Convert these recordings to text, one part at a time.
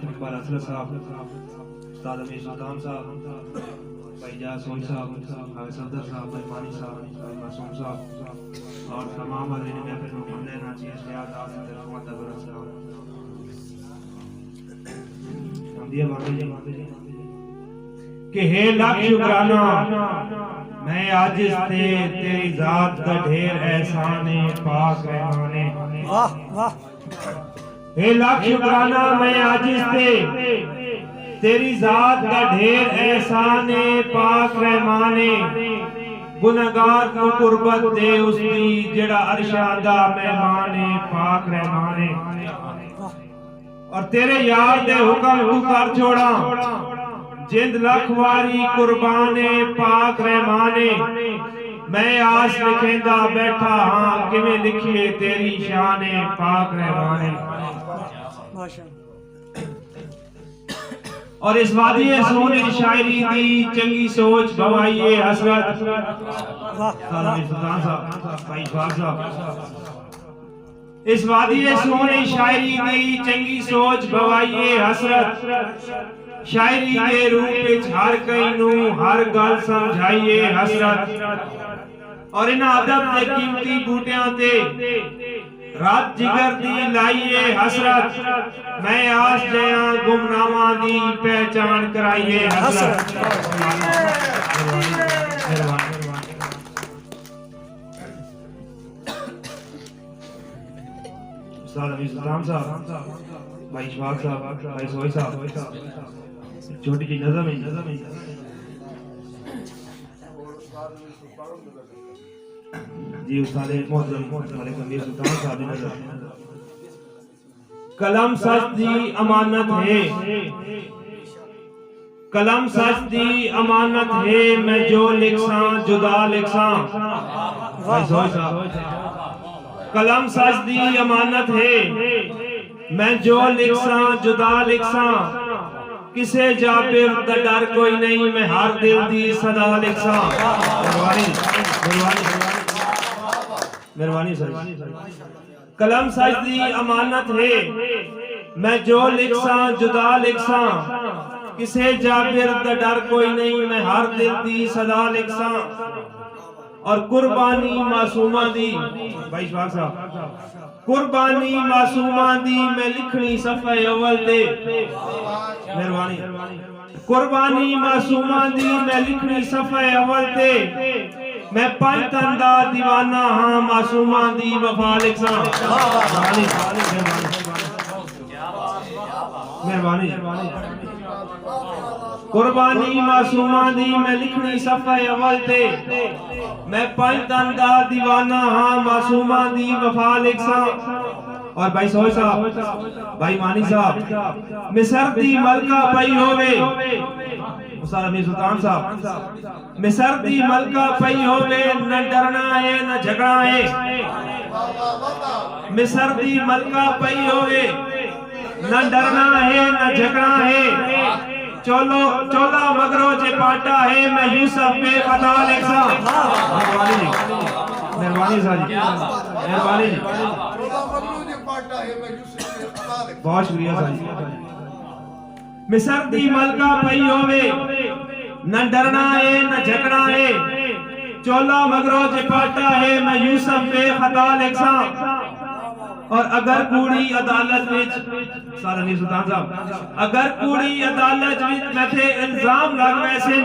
इकबाल असलर साहब, उस्ताद अमीर सुल्तान साहब, भाई जासून साहब, भाई सफदर साहब, भाई मानी साहब, भाई मासूम साहब और तमाम अजीज में अपने हमने नाची इस्लाह दास तरफमत दबरत साहब हम दिए बाबा जी कि हे लाख शुक्राना मैं आजिज़ थे तेरी जात का ढेर एहसाने पाक रहमाने। वाह वाह। हे लाख शुक्राना मैं आजिज़ थे तेरी जात का ढेर एहसाने पाक रहमाने। गुनहगार को कुर्बत दे उसकी जेड़ा अरशादा मेहमाने पाक रहमाने। और तेरे यार दे हुक्म तू कर छोड़ा जिंद लखवारी कुर्बाने पाक रहमाने। मैं आस लिखेंदा बैठा हाँ किवें लिखिए तेरी शाने पाक रहमाने। और इस वादी सोने शायरी दी चंगी सोच भवाइए हसरत सुल्तान साहब भाई साहब। इस वादी सोने शायरी दी चंगी सोच भवाइए हसरत। शायरी के रूप विच हर कई नू हर गल समझाइए हसरत। और इन अदब दे कीमती बूटियां ते रात जिगर दी लाइए हसरत। मैं आस जया गुमनामा दी पहचान कराइए हसरत। उस्ताद अमीर सुल्तान साहब, भाई इशफाक साहब, भाई सोई साहब, छोटी सी नज़म है जी उस्ताद मोहतरम मलिक अमीर सुल्तान साहब की नज़म। कलम सच दी अमानत है, कलम सच दी अमानत है मैं जो लिखसा जुदा लिखसा। भाई सोई साहब कलम सच दी अमानत है मैं जो लिखसा जुदा लिखसा। किसे जाबिर दा डर कोई नहीं मैं हर दिल दी सदा लिखसा। मेहरबानी सर। कलम सच दी अमानत है मैं जो लिखसा जुदा लिखसा। किसे जाबिर दा डर कोई नहीं मैं हर दिल दी सदा लिखसा। और कुर्बानी मासूमा दी भाई इशफाक साहब कुर्बानी मासूमा दी मैं लिखनी सफ़े अव्वल दे। मेहरबानी। कुर्बानी मासूमा दी मैं लिखनी सफ़े अव्वल दे। मैं पंजतन दा दीवाना हाँ मासूमा दी वफा लिखसा। मेहरबानी। कुर्बानी मासूमा दी मैं लिखनी सफ़े अव्वल दे। मैं पंजतन दा दीवाना हाँ मासूमा दी वफा लिखसा। और भाई सोई साहब, भाई मानी साहब मिसर दी मलका पई होवे। उस्ताद अमीर सुल्तान साहब मिसर दी मलका पई होवे न डरना है न झगड़ा है। मिसर दी मलका पई होवे न डरना है न झगड़ा है। चोलो चोला मगरो जे पाटा है मैं यूसुफ पे खता लिखसा। मेहरबानी साहब मेहरबानी बहुत शुक्रिया साहब। मिसर दी मलका पई होवे न डरना है न झगड़ा है। चोला मगरो जे पाटा है मैं यूसुफ पे खता लिखसा। और अगर कूड़ी अदालत विच सारनी सुल्तान साहब अगर कूड़ी अदालत विच मैं थे इल्जाम लग वैसिन।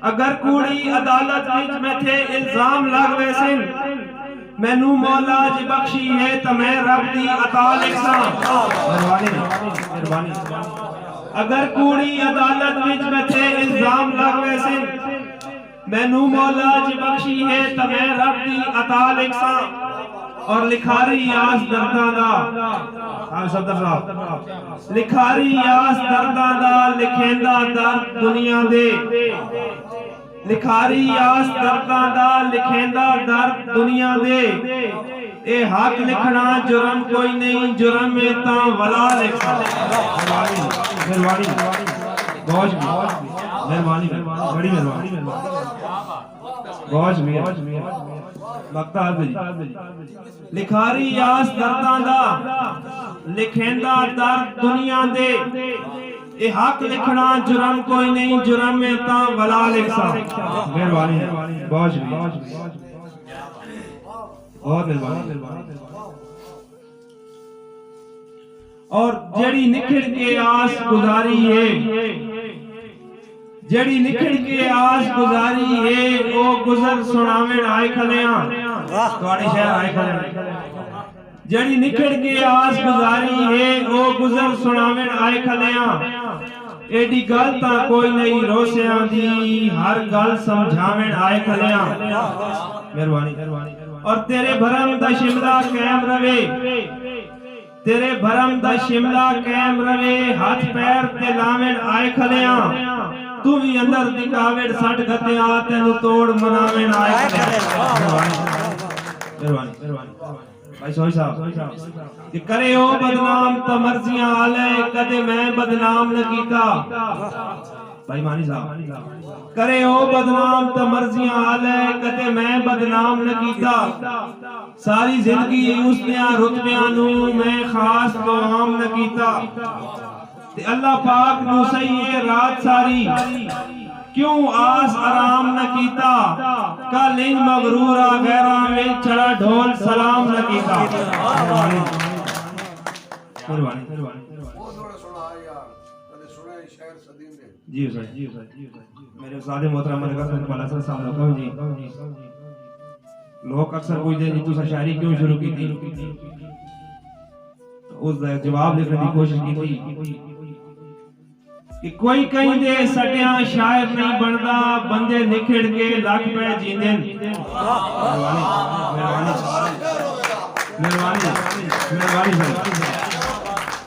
अगर कूड़ी अदालत विच मैं थे इल्जाम लग वैसिन। मैनू मौला जी बख्शी है तो मैं रब दी अता लिखसा। मेहरबानी। अगर कूड़ी अदालत विच मैं थे इल्जाम लग वैसिन। मैनू मौला जी बख्शी है तो मैं रब दी अता लिखसा। और लिखारी आस दर्दा दा सफदर साहब लिखारी आस दर्दा दा लिखेंदा दर्द दुनिया दे। लिखारी आस दर्दा दा लिखेंदा दर्द दुनिया दे। ए हक लिखना जुर्म कोई नहीं जुर्म में ता वला लिखसा। मेहरबानी बहुत मेहरबानी बड़ी मेहरबानी बहुत शुक्रिया। लिखारी आस दर्दां दा लिखेंदा दर्द दुनिया दे ए हक लिखना जुर्म कोई नहीं जुर्म में ता वला लिखसा मेहरबानी बहुत मेहरबानी और जेड़ी निखड़ के आस गुजारी है जेड़ी निखड़ के आस गुजारी है वो गुजर सुनावे आए खलिया ਤੁਹਾਡੇ शहर आए खलिया जेड़ी निखड़ के आस गुजारी है वो गुजर सुनावे आए खलिया एडी गल ता कोई नहीं रोसियां दी हर गल समझावे आए खलिया मेहरबानी और तेरे भरम दा शिमला कायम रवे तेरे भरम दा शिमला कायम रवे हाथ पैर ते लावें आए खलिया तू भी अंदर दिखावे सट गतिया तेनु तोड़ मनावे आए खलिया मेहरबानी भाई सोई साहब कि करे ओ बदनाम त मर्जियां आले कदे मैं बदनाम न कीता भाई मानी साहब करे ओ बदनाम त मर्जियां आले कदे मैं बदनाम न कीता सारी जिंदगी उसने रुतबियां नु मैं खास तो आम न कीता ते अल्लाह पाक नु सही है रात सारी क्यों आस आराम न कीता कल इन मगरूरा गैरा में चढ़ा ढोल सलाम न कीता मेहरबानी वो थोड़ा सुना यार मैंने सुना है शायर सदीम ने जी सर मेरे सादे मोहतरम अलैकुम वालेकुम सलाम जी लोग अक्सर पूछते जी तुसा शायरी क्यों शुरू की थी तो उस जवाब लिखने की कोशिश की थी कि कोई कहीं दे सटिया शायर नहीं बनदा बंदे निखड़ के लख पे जींदे मेहरबानी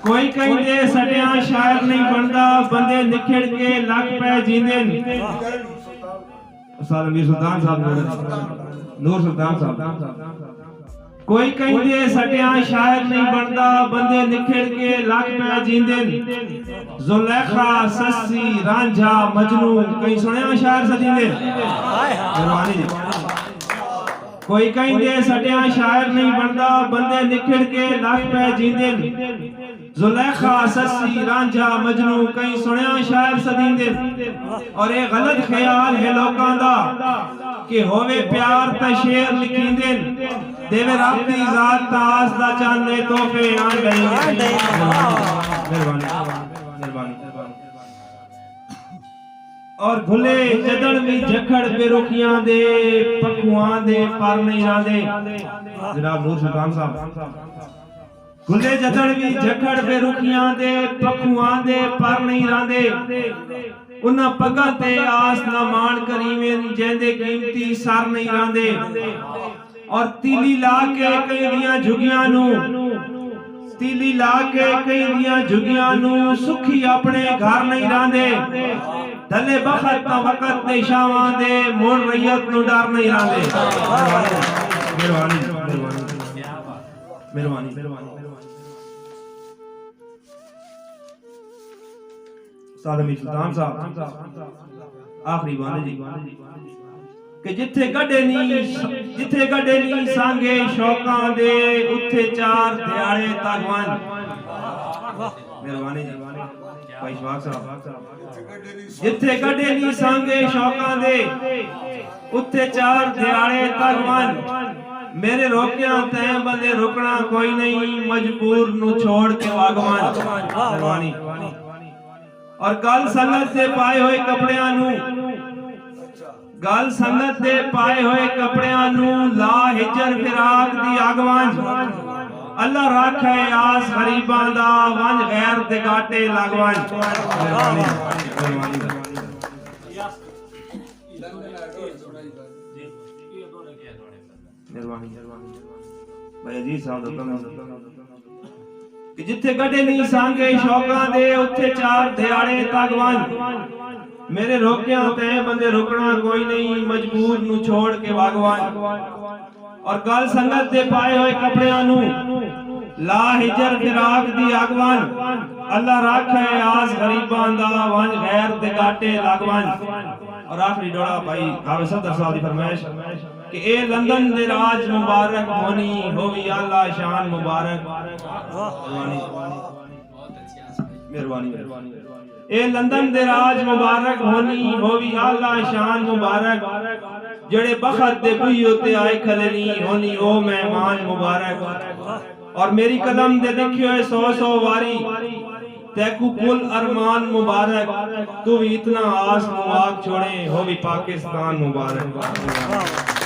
कोई कहीं दे सटिया शायर नहीं बनदा बंदे निखड़ के लख पे जींदे उस्ताद मीर सुल्तान साहब नूर सुल्तान साहब कोई कहीं दे सटिया शायर नहीं बनदा बंदे निखड़ के लख पे जींदे जुलेखा सस्सी रांझा मजनू कहीं सुनया शायर सदींदे मेहरबानी कोई कहीं दे सटिया शायर नहीं बनदा बंदे निखड़ के लख पे जींदे जुलेखा सस्सी रांझा मजनू कहीं सुनया शायर सदींदे और ये गलत ख्याल है लोकां दा कि होवे प्यार ता शेर लिखींदे देवे रब दी जात तास दा चांदे तोहफे आ गई मेहरबानी और भुले जदड़ भी जखड़ पे रुखियां दे पखुआं दे पर नहीं आंदे जनाब नूर सुल्तान साहब भुले जदड़ भी जखड़ पे रुखियां दे पखुआं दे पर नहीं आंदे उन्ना पगा ते आस ना मान करीवें जेंदे कीमती सर नहीं आंदे और तीली ला के कई दियां झुगियां नु तीली ला के कई दियां झुगियां नु सुखी अपने घर नहीं रांदे दले बखत ता वक्त दे शावां दे मुड़ रैयत नु डर नहीं रांदे मेहरबानी उस्ताद मीर सुल्तान साहब आखिरी बात जी कि जिथे गड्डे नी सांगे शौकां दे उत्थे चार दिहाड़े तगवन मेहरबानी भाई शवाक साहब जिथे गड्डे नी सांगे शौकां दे उत्थे चार दिहाड़े तगवन मेरे रोकिया तैं बंदे रुकना कोई नहीं मजबूर नु छोड़ के वागवन मेहरबानी और गल संगत दे पाए हुए कपड़ियां नु गल संगत दे पाए हुए कपड़ियां नु ला हिजर फिराक दी आगवान अल्लाह राखे आस गरीबां दा वंज गैर दे गाटे लागवान भाई अजीज साहब कि जिथे गड्डे नहीं सांगे शौकां दे उत्थे चार दिहाड़े तगवन मेरे रोकिया ते बंदे रुकना कोई नहीं मजबूर नु छोड़ के वागवान और गल संगत दे पाए हुए कपड़ियां नु ला हिजर फिराक दी आगवान अल्लाह राखे आस गरीबां दा वंज गैर दे गाटे लागवान और आखिरी डोड़ा भाई हाफिज सदर साहब दी फरमाइश कि ए लंदन दे राज मुबारक होनी होवी आला शान मुबारक। मेहरबानी ए लंदन दे राज मुबारक होनी होवी आला शान मुबारक। जड़े बखत दे बुइयों ते आए खलनी होनी ओ मेहमान मुबारक। और मेरी कलम दे देखियो 100 वारी तैकू कुल अरमान मुबारक। तू भी इतना आस मुबारक छोड़े हो भी पाकिस्तान मुबारक।